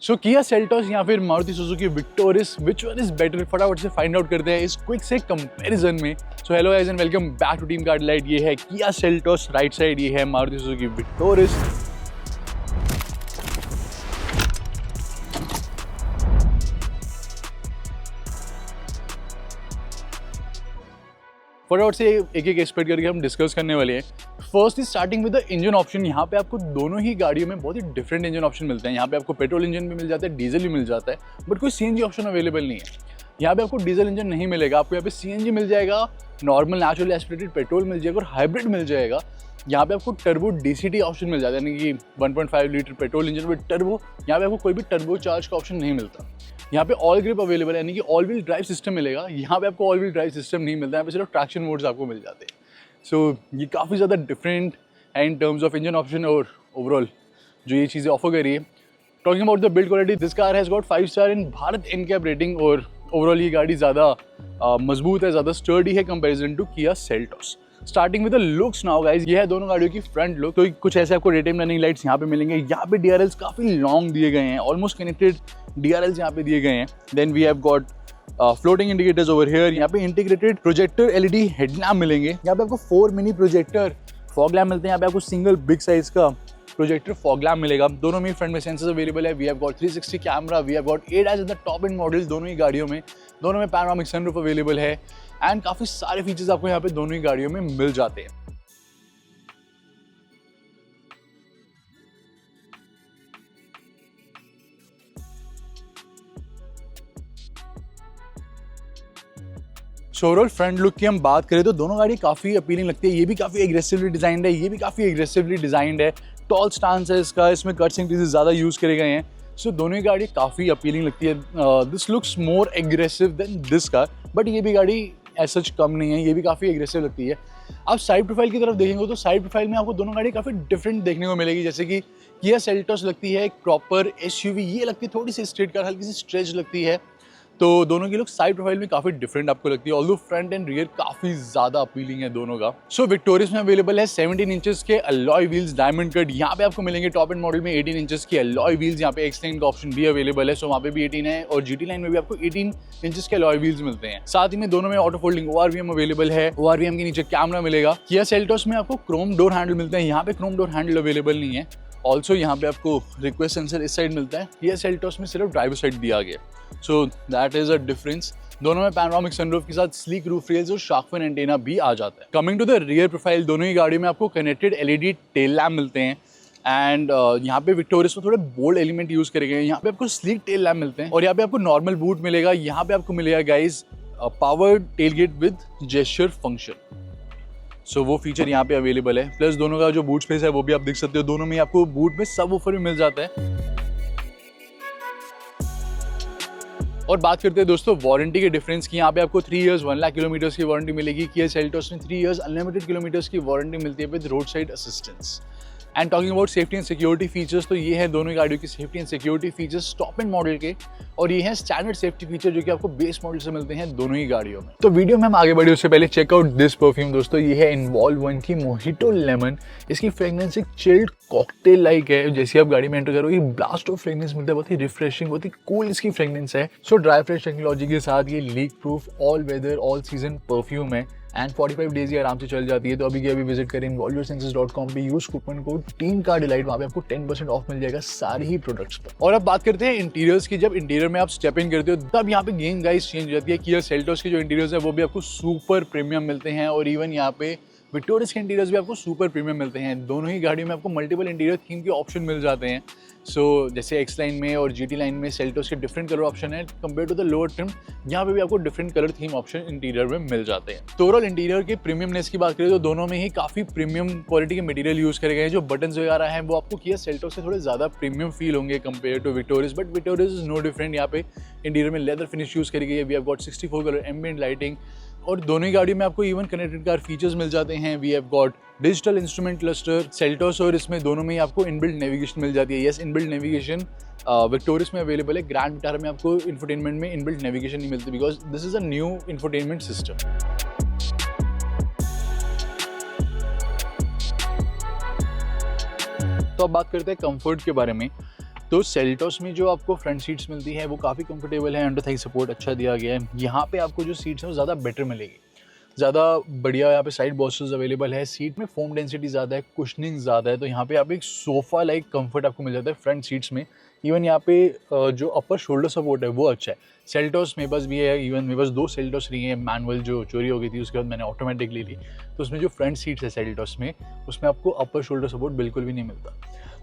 सो Kia Seltos या फिर Maruti Suzuki Victoris, which one is better, फटाफट से फाइंड आउट करते हैं इस क्विक से कंपैरिजन में। So hello guys and welcome back to team card light. ये है किया सेल्टोस राइट साइड, ये है मारुति सुजुकी विक्टोरिस। फटाफट से एक एक एस्पेक्ट करके हम डिस्कस करने वाले हैं। First is starting with the engine option. यहाँ पे आपको दोनों ही गाड़ियों में बहुत ही डिफरेंट इंजन ऑप्शन मिलते हैं। यहाँ पे आपको पेट्रोल इंजन भी मिल जाता है, डीजल भी मिल जाता है, बट कोई सीएनजी ऑप्शन अवेलेबल नहीं है। यहाँ पे आपको डीजल इंजन नहीं मिलेगा, आपको यहाँ पे सीएनजी मिल जाएगा, नॉर्मल नेचुरली एस्पिरेटेड पेट्रोल मिल जाएगा और हाइब्रिड मिल जाएगा। यहाँ पे आपको टर्बो डीसीटी ऑप्शन मिल जाता है, यानी कि 1.5 litre petrol engine with turbo. यहाँ पे आपको कोई भी टर्बो चार्ज का ऑप्शन नहीं मिलता। यहाँ पे ऑल ग्रिप अवेलेबल है, यानी कि ऑल व्हील ड्राइव सिस्टम मिलेगा। यहाँ पे आपको ऑल व्हील ड्राइव सिस्टम नहीं मिलता है, यहाँ पे सिर्फ ट्रैक्शन मोड्स आपको मिल जाते हैं। सो ये काफ़ी ज़्यादा डिफरेंट है in terms of engine option और ओवरऑल जो ये चीज़ें ऑफर कर रही है। Talking about the build quality, this car has got 5 star in Bharat NCAP rating और ओवरऑल ये गाड़ी ज़्यादा मजबूत है, ज़्यादा स्टर्डी है comparison to Kia Seltos. Starting with the looks now guys, ये है दोनों गाड़ियों की फ्रंट लुक। तो कुछ ऐसे आपको डे टाइम रनिंग लाइट्स यहाँ पे मिलेंगे। यहाँ पे डीआरएल्स काफ़ी लॉन्ग दिए गए हैं, ऑलमोस्ट कनेक्टेड डीआरएल्स यहाँ पे दिए गए हैं। Then we have got floating indicators over here. यहाँ पे इंटीग्रेटेड प्रोजेक्टर एलईडी हेडलैम्प मिलेंगे। यहाँ पे आपको 4 मिनी प्रोजेक्टर फॉग लैम्प मिलते हैं। यहाँ पे आपको सिंगल बिग साइज का प्रोजेक्टर फॉग लैम्प मिलेगा। दोनों में फ्रंट में सेंसर्स अवेलेबल है। We have got 360 camera, we have got ADAS in the top end models दोनों ही गाड़ियों में। दोनों में पैनोरामिक सनरूफ अवेलेबल है एंड काफ़ी सारे फीचर्स आपको यहाँ पे दोनों ही गाड़ियों में मिल जाते हैं। सो ओवरऑल फ्रंट लुक की हम बात करें तो दोनों गाड़ी काफ़ी अपीलिंग लगती है। ये भी काफ़ी एग्रेसिवली डिजाइंड है, ये भी काफ़ी एग्रेसिवली डिजाइंड है। टॉल स्टांस है इसका, इसमें कट्स इंक्रीजेस ज़्यादा यूज़ करे गए हैं। सो दोनों ही गाड़ी काफ़ी अपीलिंग लगती है। This looks more aggressive than this car, but ये भी गाड़ी ऐसा कम नहीं है, ये भी काफ़ी एग्रेसिव लगती है। आप साइड प्रोफाइल की तरफ देखेंगे तो साइड प्रोफाइल में आपको दोनों गाड़ी काफ़ी डिफरेंट देखने को मिलेगी। जैसे कि किया सेल्टोस लगती है एक प्रॉपर SUV, ये लगती है थोड़ी सी स्ट्रेट कार, हल्की सी स्ट्रेच लगती है। तो दोनों की लुक साइड प्रोफाइल में काफ़ी डिफरेंट आपको लगती है, ऑल्दो फ्रंट एंड रियर काफ़ी ज़्यादा अपीलिंग है दोनों का। सो विक्टोरियस में अवेलेबल है 17 इंचेस के अलॉय व्हील्स डायमंड कट। यहाँ पे आपको मिलेंगे टॉप एंड मॉडल में 18 इंचेस के अलॉय व्हील्स। यहाँ पे एक्स लाइन का ऑप्शन भी अवेलेबल है, सो वहाँ पे भी 18 है और GT लाइन में भी आपको 18 इंचेस के अलॉय व्हील्स मिलते हैं। साथ ही में दोनों में ऑटो फोल्डिंग ORVM अवेलेबल है। ORVM के नीचे कैमरा मिलेगा। किया सेल्टोस में आपको क्रोम डोर हैंडल मिलते हैं, यहाँ पे क्रोम डोर हैंडल अवेलेबल नहीं है। ऑल्सो यहाँ पे आपको रिक्वेस्ट सेंसर इस साइड मिलता है, किया सेल्टोस में सिर्फ ड्राइवर साइड दिया गया। So that is a difference. दोनों में पैनोरामिक सनरूफ के साथ स्लीक रूफ रेल्स और शार्क फिन एंटेना भी आ जाता है। Coming to the rear profile, दोनों ही गाड़ियों में आपको कनेक्टेड LED टेल लैम्प मिलते हैं एंड यहाँ पे विक्टोरियस में थोड़े बोल्ड एलिमेंट यूज करे गए हैं। यहाँ पे आपको स्लीक टेल लैम्प मिलते हैं और यहाँ पे आपको नॉर्मल बूट मिलेगा। यहाँ पे आपको मिलेगा guys power tailgate with gesture function. So वो फीचर यहाँ पे अवेलेबल है। प्लस दोनों का जो बूट स्पेस है वो भी आप देख सकते हो। दोनों में आपको बूट में सबवूफर भी मिल जाता है। और बात करते हैं दोस्तों वारंटी के डिफरेंस की। यहाँ पे आपको 3 इयर्स 1 लाख किलोमीटर्स की वारंटी मिलेगी। किया सेल्टोस में 3 इयर्स अनलिमिटेड किलोमीटर्स की वारंटी मिलती है with road side assistance. And talking about safety and security features, तो ये है दोनों गाड़ियों की safety and security features top and model के, और ये है स्टैंडर्ड सेफ्टी फीचर जो कि आपको बेस मॉडल से मिलते हैं दोनों ही गाड़ियों में। तो वीडियो में हम आगे बढ़े उससे पहले चेकआउट दिस परफ्यूम दोस्तों। ये है इन्वॉल्व 1 की मोहितो लेमन। इसकी फ्रेग्रेंस एक चिल्ड कॉकटेल लाइक है। जैसे आप गाड़ी में एंटर करोगे ब्लास्ट ऑफ फ्रेग्रेंस मिलता है, बहुत ही रिफ्रेशिंग, बहुत ही कूल इसकी फ्रेग्रेंस है। सो ड्राई फ्रेश टेक्नोलॉजी के साथ ये leak proof all weather all season perfume है एंड 45 डेज ही आराम से चल जाती है। तो अभी के अभी विजिट करें involveyoursenses.com पे, यूज कूपन कोड टीम का डिलाइट, वहाँ पे आपको 10% ऑफ मिल जाएगा सारी ही प्रोडक्ट्स पर। और अब बात करते हैं इंटीरियर्स की। जब इंटीरियर में आप स्टेप इन करते हो तब यहाँ पे गेम गाइस चेंज हो जाती है। किया सेल्टोस के जो इंटीरियर्स है वो भी आपको सुपर प्रीमियम मिलते हैं और इवन यहाँ पे विक्टोरियस के इंटीरियर्स भी आपको सुपर प्रीमियम मिलते हैं। दोनों ही गाड़ियों में आपको मल्टीपल इंटीरियर थीम के ऑप्शन मिल जाते हैं। सो जैसे एक्स लाइन में और GT लाइन में सेल्टोस के डिफरेंट कलर ऑप्शन है compare to the lower trim, यहाँ पे भी आपको different colour theme option interior में मिल जाते हैं। तो ओवरऑल इंटीरियर के प्रीमियमनेस की बात करें तो दोनों में ही काफ़ी प्रीमियम क्वालिटी के मटेरियल यूज करे गए हैं। जो बटन्स वगैरह हैं वो आपको किया सेल्टोस से थोड़े ज़्यादा प्रीमियम फील होंगे compare to Victoris, but Victoris is no different. यहाँ पे इंटीरियर में लेदर फिनिश यूज करी गई है। We have got 64 colour ambient lighting और दोनों ही गाड़ियों में आपको इवन कनेक्टेड कार फीचर्स मिल जाते हैं। We have got digital instrument cluster Seltos और इसमें दोनों में ही आपको इनबिल्ट नेविगेशन मिल जाती है। यस, इनबिल्ट नेविगेशन विक्टोरियस में अवेलेबल है। ग्रैंड विटारा में आपको इंफोटेनमेंट में इनबिल्ट नेविगेशन नहीं मिलती because this is a new infotainment system. तो अब बात करते हैं कंफर्ट के बारे में। तो सेल्टोस में जो आपको फ्रंट सीट्स मिलती है वो काफ़ी कंफर्टेबल है, अंडर थाई सपोर्ट अच्छा दिया गया है। यहाँ पे आपको जो सीट्स हैं वो ज़्यादा बेटर मिलेगी, ज़्यादा बढ़िया यहाँ पे साइड बॉक्सेस अवेलेबल है। सीट में फोम डेंसिटी ज़्यादा है, कुशनिंग ज़्यादा है, तो यहाँ पे आप एक सोफ़ा लाइक कंफर्ट आपको मिल जाता है फ्रंट सीट्स में। इवन यहाँ पे जो अपर शोल्डर सपोर्ट है वो अच्छा है। सेल्टोस मेरे पास भी है, इवन मेरे पास 2 सेल्टोस रही हैं, मैनुअल जो चोरी हो गई थी उसके बाद मैंने ऑटोमेटिक ले ली। तो उसमें जो फ्रंट सीट्स है सेल्टोस में, उसमें आपको अपर शोल्डर सपोर्ट बिल्कुल भी नहीं मिलता,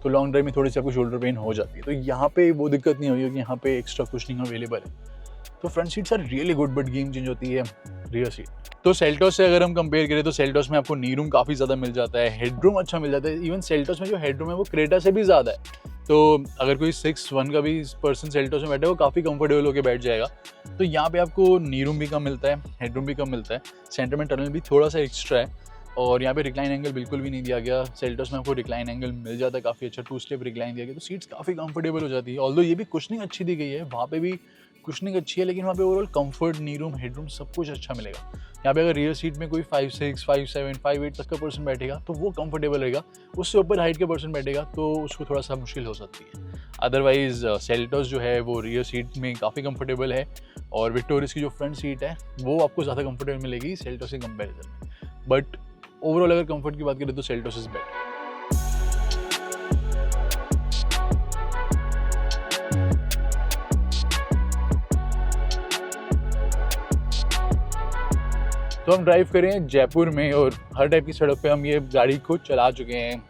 तो लॉन्ग ड्राइव में थोड़ी सी आपको शोल्डर पेन हो जाती है। तो यहाँ पे वो दिक्कत नहीं हुई कि यहाँ पे एक्स्ट्रा कुशनिंग अवेलेबल है। तो front seats are really good, but game change होती है रियर सीट। तो सेल्टोस से अगर हम कंपेयर करें तो सेल्टोस में आपको नी रूम काफ़ी ज़्यादा मिल जाता है, हेडरूम अच्छा मिल जाता है। इवन सेल्टोस में जो हेडरूम है वो क्रेटा से भी ज़्यादा है। तो अगर कोई 6'1" का भी पर्सन सेल्टोस में बैठा है वो काफ़ी कंफर्टेबल होकर बैठ जाएगा। तो यहाँ पे आपको नी रूम भी कम मिलता है, हेडरूम भी कम मिलता है, सेंटर में टनल भी थोड़ा सा एक्स्ट्रा है, और यहाँ पे रिक्लाइन एंगल बिल्कुल भी नहीं दिया गया। सेल्टोस में आपको रिक्लाइन एंगल मिल जाता है काफ़ी अच्छा, 2 स्टेप रिक्लाइन दिया गया, तो सीट्स काफ़ी कंफर्टेबल हो जाती है। ऑल्दो ये भी कुशनिंग अच्छी दी गई है, वहाँ पे भी कुशनिंग अच्छी है, लेकिन वहाँ पे ओवरऑल कंफर्ट, नी रूम, हेडरूम सब कुछ अच्छा मिलेगा। यहाँ पे अगर रियर सीट में कोई 5'6", 5'7", 5'8" तक का पर्सन बैठेगा तो वो कंफर्टेबल रहेगा। उससे ऊपर हाइट का पर्सन बैठेगा तो उसको थोड़ा सा मुश्किल हो सकती है। अदरवाइज सेल्टोस जो है वो रियर सीट में काफ़ी कंफर्टेबल है, और विक्टोरियस की जो फ्रंट सीट है वो आपको ज़्यादा कंफर्टेबल मिलेगी सेल्टोस के कंपेरिजन में। बट ओवरऑल अगर कंफर्ट की बात करें तो सेल्टोस इज बेटर। तो हम ड्राइव कर रहे हैं जयपुर में, और हर टाइप की सड़क पे हम ये गाड़ी को चला चुके हैं।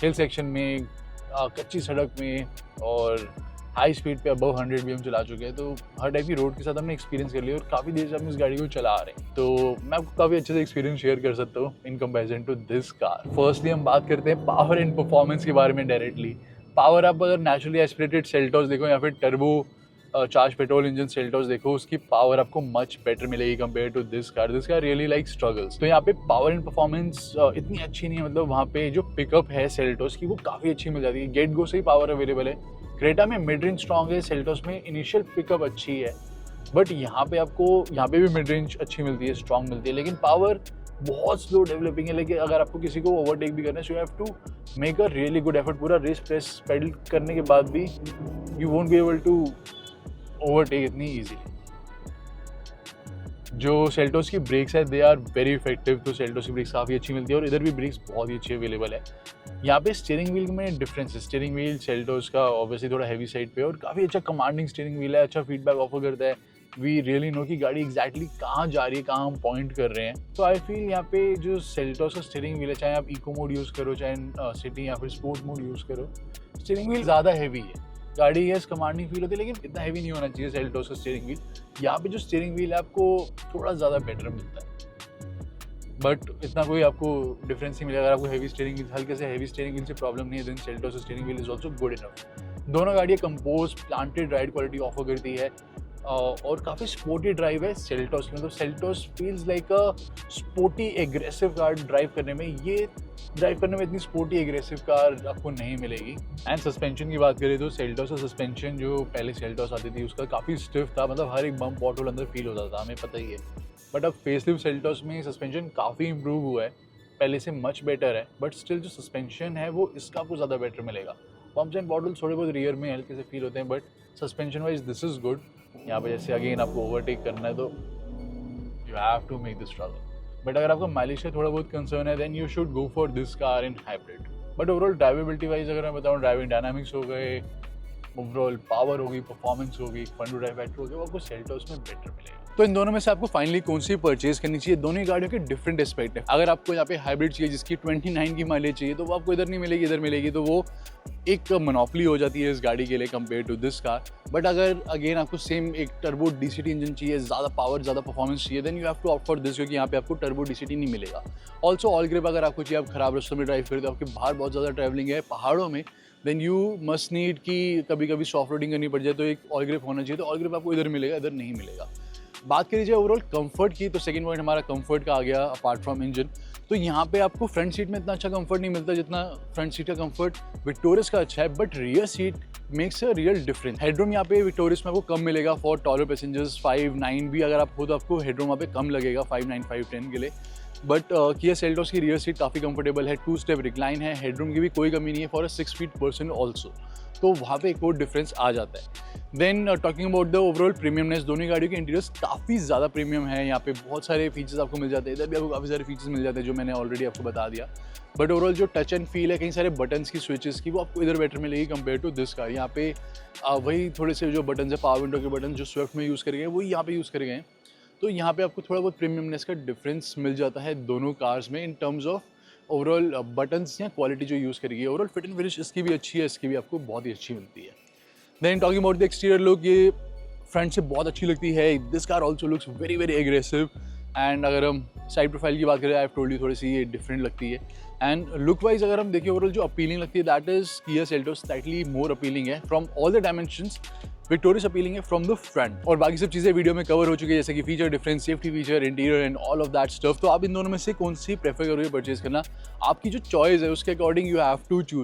हिल सेक्शन में, कच्ची सड़क में, और हाई स्पीड पे अबव 100 भी हम चला चुके हैं। तो हर टाइप की रोड के साथ हमने एक्सपीरियंस कर लिया, और काफ़ी देर से हम इस गाड़ी को चला रहे हैं, तो मैं आपको काफ़ी अच्छे से एक्सपीरियंस शेयर कर सकता हूँ in comparison to this car. Firstly हम बात करते हैं पावर एंड परफॉर्मेंस के बारे में डायरेक्टली। पावर आप अगर नेचुरली एस्पिरेटेड सेल्टोस देखो या फिर turbo charge petrol engine Seltos देखो, उसकी पावर आपको मच बेटर मिलेगी compare to this car really like struggles. तो यहाँ पे पावर एंड परफॉर्मेंस इतनी अच्छी नहीं है, मतलब वहाँ पे जो पिकअप है सेल्टोस की वो काफ़ी अच्छी मिल जाती है। गेट गो से ही पावर अवेलेबल है। क्रेटा में मिड रेंज स्ट्रॉन्ग है, सेल्टोस में इनिशियल पिकअप अच्छी है, बट यहाँ पे भी मिड रेंज अच्छी मिलती है, स्ट्रॉन्ग मिलती है, लेकिन पावर बहुत स्लो डेवलपिंग है। लेकिन अगर आपको किसी को ओवरटेक भी करना है, so you have to make a really good effort. पूरा रेस प्रेस पेडल करने के बाद भी you won't be able to overtake इतनी इजीली। जो सेल्टोस की ब्रेक्स है दे आर वेरी इफेक्टिव, तो सेल्टोस की ब्रेक्स काफ़ी अच्छी मिलती है, और इधर भी ब्रेक्स बहुत ही अच्छी अवेलेबल है। यहाँ पे स्टीयरिंग व्हील में डिफरेंस है। स्टीयरिंग व्हील सेल्टोस का ऑब्वियसली थोड़ा हैवी साइड पे, और काफ़ी अच्छा कमांडिंग स्टीयरिंग व्हील है, अच्छा फीडबैक ऑफर करता है। वी रियली नो कि गाड़ी एग्जैक्टली कहाँ जा रही है, कहाँ हम पॉइंट कर रहे हैं। तो आई फील यहाँ पे जो सेल्टोस का स्टीयरिंग व्हील है, चाहे आप इको मोड यूज़ करो, चाहे सिटी या फिर स्पोर्ट मोड यूज़ करो, स्टीयरिंग व्हील ज़्यादा हैवी है। गाड़ी यस कमांडिंग फील होती है, लेकिन इतना हैवी नहीं होना चाहिए सेल्टोस का स्टीयरिंग व्हील। यहाँ पे जो स्टीयरिंग व्हील है आपको थोड़ा ज़्यादा बेटर मिलता है, बट इतना कोई आपको डिफरेंस नहीं मिलेगा। अगर आपको हैवी स्टीयरिंग व्हील, हल्के से हैवी स्टीयरिंग व्हील से प्रॉब्लम नहीं है, then Seltos steering wheel is also good enough. दोनों गाड़ियाँ compose planted ride quality offer करती है, और काफ़ी स्पोर्टी ड्राइव है सेल्टोस की। मतलब Seltos feels like a sporty aggressive car drive करने में। ये ड्राइव करने में इतनी स्पोर्टी एग्रेसिव कार आपको नहीं मिलेगी। एंड सस्पेंशन की बात करें तो सेल्टोस का सस्पेंशन जो पहले सेल्टोस आती थी उसका काफ़ी स्टिफ था, मतलब हर एक बम्प पॉट होल अंदर फील होता था, हमें पता ही है। बट अब फेसलिफ्ट सेल्टोस में सस्पेंशन काफ़ी इंप्रूव हुआ है, पहले से मच बेटर है, बट स्टिल जो सस्पेंशन है वो इसका आपको ज़्यादा बेटर मिलेगा। पम्प्स एंड बॉटल थोड़े बहुत रियर में हल्के से फील होते हैं, but suspension wise this is good. यहाँ पे जैसे अगेन आपको ओवरटेक करना है तो you have to make this struggle. But अगर आपको माइलेज से थोड़ा बहुत कंसर्न है then you should go for this car in hybrid. But overall drivability wise अगर मैं बताऊँ, ड्राइविंग डायनामिक्स हो गए, ओवरऑल पावर होगी, परफॉर्मेंस होगी, फन टू ड्राइव फैक्टर होगी, वो आपको सेल्टोस में बेटर मिलेगा। तो इन दोनों में से आपको फाइनली कौन सी परचेज करनी चाहिए? दोनों ही गाड़ियों के डिफरेंट एस्पेक्ट है। अगर आपको यहाँ पे हाइब्रिड चाहिए जिसकी 29 की माइलेज चाहिए तो वो आपको इधर नहीं मिलेगी, इधर मिलेगी, तो वो एक मोनोपोली हो जाती है इस गाड़ी के लिए compare to this car. But अगर अगेन आपको सेम एक टर्बो डीसीटी इंजन चाहिए, ज़्यादा पावर, ज़्यादा परफॉर्मेंस चाहिए, then you have to opt for this, क्योंकि यहाँ पे आपको टर्बो डीसीटी नहीं मिलेगा। ऑल्सो ऑल ग्रिप अगर आपको चाहिए, आप खराब रास्तों में ड्राइव करते हो, आपके बाहर बहुत ज़्यादा ट्रैवलिंग है पहाड़ों में, देन यू मस्ट नीड कि कभी कभी सॉफ्ट रोडिंग करनी पड़ जाए तो एक ऑल ग्रिप होना चाहिए। तो ऑल ग्रिप आपको इधर मिलेगा, इधर नहीं मिलेगा। बात करी जाए ओवरऑल कंफर्ट की, तो सेकंड पॉइंट हमारा कंफर्ट का आ गया अपार्ट फ्रॉम इंजन। तो यहाँ पे आपको फ्रंट सीट में इतना अच्छा कंफर्ट नहीं मिलता जितना फ्रंट सीट का कंफर्ट विक्टोरियस का अच्छा है, but rear seat makes a real difference. Headroom यहाँ पे विक्टोरियस में आपको कम मिलेगा फॉर टॉलर पैसेंजर्स। 5'9" भी अगर आप हो तो आपको हेडरूम वहाँ पे कम लगेगा 5'9", 5'10" के लिए। बट किया सेल्टोस की रियर सीट काफ़ी कंफर्टेबल है, 2 स्टेप रिक्लाइन है, हेडरूम की भी कोई कमी नहीं है for a 6 feet person also. तो वहाँ पे एक और डिफरेंस आ जाता है। Then talking about the overall premiumness, दोनों गाड़ियों के इंटीरियर्स काफ़ी ज़्यादा प्रीमियम है। यहाँ पे बहुत सारे फीचर्स आपको मिल जाते हैं, इधर भी आपको काफ़ी सारे फीचर्स मिल जाते हैं जो मैंने ऑलरेडी आपको बता दिया। बट ओवरऑल जो टच एंड फील है कई सारे बटन्स की, स्विचेस की, वो आपको इधर बेटर मिलेगी कंपेयर टू दिस कार। यहाँ पे वही थोड़े से जो बटन है, पावर विंडो के बटन जो स्विफ्ट में यूज़ करे गए वही यहाँ पे यूज़ करे गए हैं। तो यहाँ पे आपको थोड़ा बहुत प्रीमियमनेस का डिफरेंस मिल जाता है दोनों कार्स में in terms of overall buttons या क्वालिटी जो यूज़ करेगी। ओवरऑल फिट एंड फिनिश इसकी भी अच्छी है, इसकी भी आपको बहुत ही अच्छी मिलती है। Then talking about the exterior look, ये फ्रंट से बहुत अच्छी लगती है। This car also looks very very aggressive. And अगर हम साइड प्रोफाइल की बात करें, आई हैव टोल्ड यू थोड़ी सी ये डिफरेंट लगती है। एंड लुक वाइज अगर हम देखिए ओवरऑल जो अपीलिंग लगती है that is Kia Seltos slightly more appealing है from all the dimensions. Victorious appealing है फ्रॉम द फ्रंट, और बाकी सब चीज़ें वीडियो में कवर हो चुकी है, जैसे कि feature difference, safety feature, interior and all of that stuff. तो आप इन दोनों में से कौन सी प्रेफर करोगे परचेज करना, आपकी जो चॉइस है उसके according you have to choose.